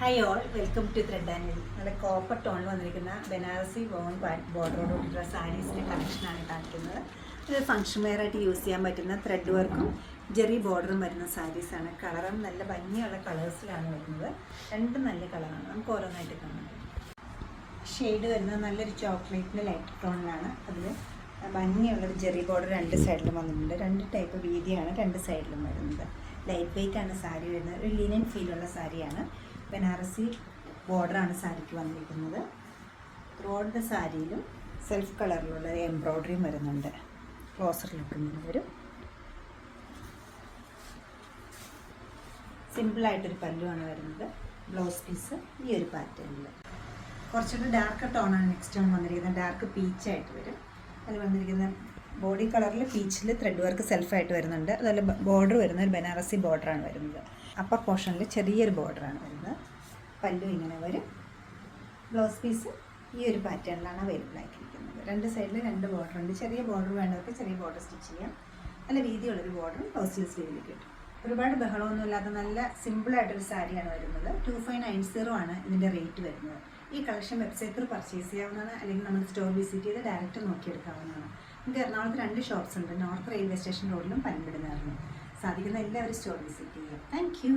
Hi all, welcome to thread and will. നല്ല copper ടോണിൽ വന്നിരിക്കുന്ന ബനാറസി വോൺ ബോർഡറോടുള്ള സാരീസിൻ്റെ കളക്ഷനാണ് കാണിക്കുന്നത്. ഇത് ഫംഗ്ഷൻ വെയർ ആയിട്ട് യൂസ് ചെയ്യാൻ പറ്റുന്ന ത്രെഡ് വർക്കും ജെറി ബോർഡറും വരുന്ന സാരീസാണ്. കളറും നല്ല ഭംഗിയുള്ള കളേഴ്സിലാണ് വരുന്നത്. രണ്ടും നല്ല കളറാണ്. നമുക്ക് ഓരോന്നായിട്ട് കാണാം. ഷെയ്ഡ് വരുന്നത് നല്ലൊരു ചോക്ലേറ്റിൻ്റെ ലൈറ്റ് ടോണിലാണ്. അതിൽ ഭംഗിയുള്ളൊരു ജെറി ബോർഡർ രണ്ട് സൈഡിലും വന്നിട്ടുണ്ട്. രണ്ട് ടൈപ്പ് വീതിയാണ് രണ്ട് സൈഡിലും വരുന്നത്. ലൈറ്റ് വെയ്റ്റ് ആണ് സാരി വരുന്നത്. ഒരു ലിനൻ ഫീലുള്ള സാരിയാണ്. ബനാറസി ബോർഡറാണ് സാരിക്ക് വന്നിരിക്കുന്നത്. ത്രോഡ് സാരിയിലും സെൽഫ് കളറിലുള്ള എംബ്രോയ്ഡറിയും വരുന്നുണ്ട്. ക്ലോസർ ലുക്ക് ഇങ്ങനെ വരും. സിമ്പിളായിട്ടൊരു പല്ലുവാണ് വരുന്നത്. ബ്ലൗസ് പീസ് ഈ ഒരു പാറ്റേണിൽ. കുറച്ചുകൂടി ഡാർക്ക് ടോണാണ് നെക്സ്റ്റ് ടോൺ വന്നിരിക്കുന്നത്. ഡാർക്ക് പീച്ചായിട്ട് വരും. അതിൽ വന്നിരിക്കുന്ന ബോഡി കളറിൽ പീച്ചിൽ ത്രെഡ് വർക്ക് സെൽഫായിട്ട് വരുന്നുണ്ട്. അതുപോലെ ബോർഡർ വരുന്നത് ഒരു ബനാറസി ബോർഡറാണ് വരുന്നത്. അപ്പർ പോർഷനിൽ ചെറിയൊരു ബോർഡറാണ് വരുന്നത്. പല്ലു ഇങ്ങനെ വരും. ബ്ലൗസ് പീസ് ഈ ഒരു പാറ്റേണിലാണ് അവൈലബിൾ ആക്കിയിരിക്കുന്നത്. രണ്ട് സൈഡിൽ രണ്ട് ബോർഡറുണ്ട്. ചെറിയ ബോർഡർ വേണ്ടവർക്ക് ചെറിയ ബോർഡർ സ്റ്റിച്ച് ചെയ്യാം. നല്ല വീതിയുള്ളൊരു ബോർഡർ ബ്ലൗസിൽ സ്ലീവിൽ കിട്ടും. ഒരുപാട് ബഹളമൊന്നും ഇല്ലാത്ത നല്ല സിമ്പിളായിട്ടൊരു സാരിയാണ് വരുന്നത്. 2590 ആണ് ഇതിൻ്റെ റേറ്റ് വരുന്നത്. ഈ കളക്ഷൻ വെബ്സൈറ്റിൽ പർച്ചേസ് ചെയ്യാവുന്നതാണ്, അല്ലെങ്കിൽ നമ്മൾ സ്റ്റോർ വിസിറ്റ് ചെയ്ത് ഡയറക്റ്റ് നോക്കിയെടുക്കാവുന്നതാണ്. നമുക്ക് എറണാകുളത്ത് 2 ഷോപ്സ് ഉണ്ട്. നോർത്ത് റെയിൽവേ സ്റ്റേഷൻ റോഡിലും പനമ്പടിനാറിലും. സാധിക്കുന്ന എല്ലാവരും സ്റ്റോർ വിസിറ്റ് ചെയ്യാം. Thank you.